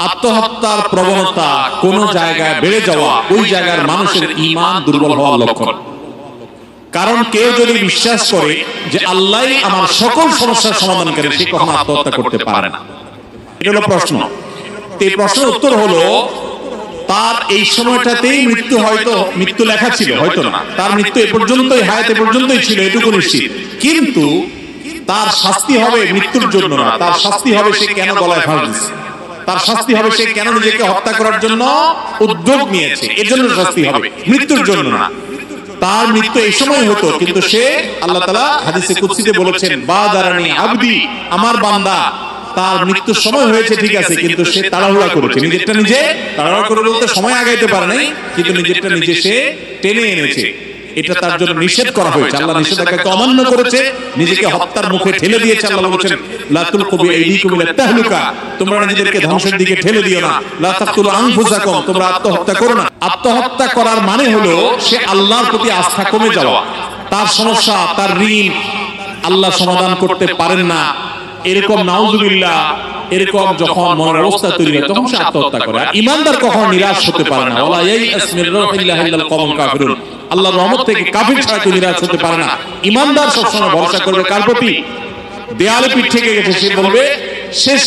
আত্মহত্যার প্রবণতা কোন জায়গায় বেড়ে যাওয়া ওই জায়গার মানুষের ঈমান দুর্বল হওয়ার লক্ষণ। কারণ কেউ যদি বিশ্বাস করে যে আল্লাহই আমার সকল সমস্যার সমাধানকারী, সে কখনো আত্মহত্যা করতে পারে না। এটা হলো প্রশ্ন। এই প্রশ্নের উত্তর হলো, তার এই সময়টাতেই মৃত্যু, হয়তো মৃত্যু লেখা ছিল, হয়তো না, তার মৃত্যু এ পর্যন্তই, হায়াত এ পর্যন্তই ছিল, এটুকু নিশ্চিত। কিন্তু তার শাস্তি হবে মৃত্যুর জন্য না, তার শাস্তি হবে সে কেন গলায় ফাঁস দিয়েছে, তার শাস্তি হবে সে কেন নিজেকে হত্যা করার জন্য উদ্যোগ নিয়েছে, এর জন্য শাস্তি হবে, মৃত্যুর জন্য না। তার মৃত্যু এই সময় হতো, কিন্তু সে, আল্লাহ তাআলা হাদিসে কুদসিতে বলেছেন, বাদারানি আবদি, আমার বান্দা তার মৃত্যুর সময় হয়েছে ঠিক আছে, কিন্তু সে তাড়াহুড়া করেছে, নিজেরটা নিজে তাড়াহুড়া করে বলতে সময় আগাইতে পারে নাই, কিন্তু নিজেরটা নিজে সে টেনে এনেছে। এটা তার জন্য নিষেধ করা হয়েছে। আল্লাহ নিষেধাজ্ঞাকে অমান্য করেছে, নিজেকে হত্যার মুখে ঠেলে দিয়েছে। আল্লাহ বলেছেন, লা তুলকু বিআইদিকুম ইলা তাহলুকা, তোমরা নিজেদেরকে ধ্বংসের দিকে ঠেলে দিও না। লা তাকতুলু আনফুসাকুম, তোমরা আত্মহত্যা করো না। আত্মহত্যা করার মানে হলো সে আল্লাহর প্রতি আস্থা কমে যাওয়া, তার সমস্যা, তার ঋণ আল্লাহ সমাধান করতে পারেন না, এরকম নাউযুবিল্লাহ, এরকম যখন মনের অবস্থা তৈরি হয় তখন সে আত্মহত্যা করে। ঈমানদার কখনো নিরাশ হতে পারে না। ওয়ালা ইয়াইআস মির রাহিল্লাহি ইল্লাল কওমুল কাফিরুন, আল্লাহর রহমত থেকে কাফির ছাড়া কেউ নিরাশ হতে পারে না। ঈমানদার সবসময় ভরসা করবে কার প্রতি? দেয়ালে পিঠ থেকে গেছে, সে বলবে শেষ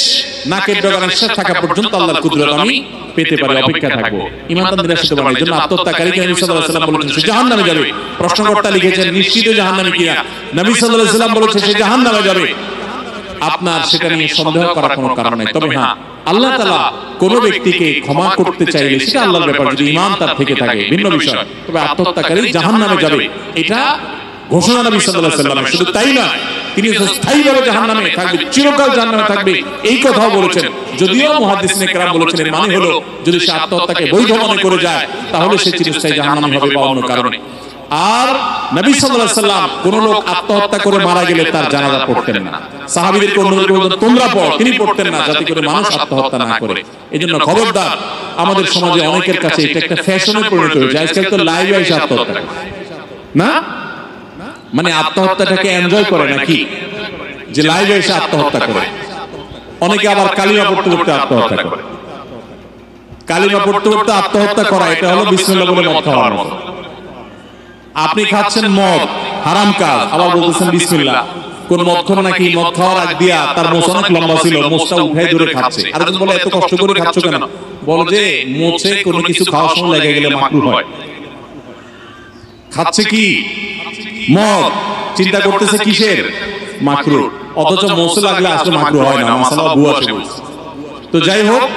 নাকের ডগার শেষ থাকা পর্যন্ত আল্লাহর কুদরত আমি পেতে পারি, অপেক্ষা থাকবো। ঈমানদার নিরাশ হতে পারে না। এজন্য আত্মহত্যাকারীকে নবী সাল্লাল্লাহু আলাইহি ওয়াসাল্লাম বলেছেন সে জাহান্নামে যাবে। প্রশ্নকর্তা লিখেছেন নিশ্চিত জাহান্নামে কিনা, নবী সাল্লাল্লাহু আলাইহি ওয়াসাল্লাম বলেছেন সে জাহান্নামে যাবে। আপনার সেটা নিয়ে সন্দেহ করার কোনো কারণ নাই। তবে হ্যাঁ, আল্লাহ তাআলা কোন ব্যক্তিকে ক্ষমা করতে চাইলে সেটা আল্লাহর ব্যাপার, যদি ঈমান তার থেকে থাকে ভিন্ন বিষয়। তবে আত্মহত্যাকারী জাহান্নামে যাবে, এটা ঘোষণা নবী সাল্লাল্লাহু আলাইহি ওয়াসাল্লাম। শুধু তাই না, তিনি স্থায়ীভাবে জাহান্নামে থাকবে, চিরকাল জাহান্নামে থাকবে, এই কথাও বলেছেন। যদিও মুহাদ্দিসিনে কেরাম বলেছেন এর মানে হলো যদি সে আত্মহত্যাকে বৈধ মনে করে যায় তাহলে সে চিরস্থায়ী জাহান্নামে হবে বা অন্য কারণে। আর নবী সাল্লাল্লাহু আলাইহি ওয়াসাল্লাম কোন লোক আত্মহত্যা করে মারা গেলে তার জানাজা পড়তেন না। সাহাবীদেরকে অন্যদেরকে বলতেন তোমরা পড়, তিনি পড়তেন না, যাতে করে মানুষ আত্মহত্যা না করে। এজন্য খবরদার, আমাদের সমাজে অনেকের কাছে এটা একটা ফ্যাশনে পরিণত হয়েছে। আজকাল তো লাইভে এসে আত্মহত্যা না, মানে আত্মহত্যাটাকে এনজয় করে নাকি, যে লাইভে এসে আত্মহত্যা করে। অনেকে আবার কালিমা পড়তে পড়তে আত্মহত্যা করে। কালিমা পড়তে পড়তে আত্মহত্যা করা, এটা হলো বিসমিল্লাহ বলে মদ খাওয়ার মতো। আপনি খাচ্ছেন মদ, হারাম কাজ, আবার বলতেছেন বিসমিল্লাহ। কোন মদখোর নাকি মদ খাওয়ার আগ দিয়া তার মোচ অনেক লম্বা ছিল, মোচটা উঠাই দূরে খাচ্ছে। আরেকজন বলে এত কষ্ট করে খাচ্ছ কেন? বলে যে মোচে কোনো কিছু খাওয়ার সময় লেগে গেলে মাকরুহ হয়। খাচ্ছে কি? মদ। চিন্তা করতেছে কিসের? মাকরুহ। অথচ মোচে লাগলে আসলে মাকরুহ হয় না, মাসালা বুয়া সে বলছে। তো যাই হোক,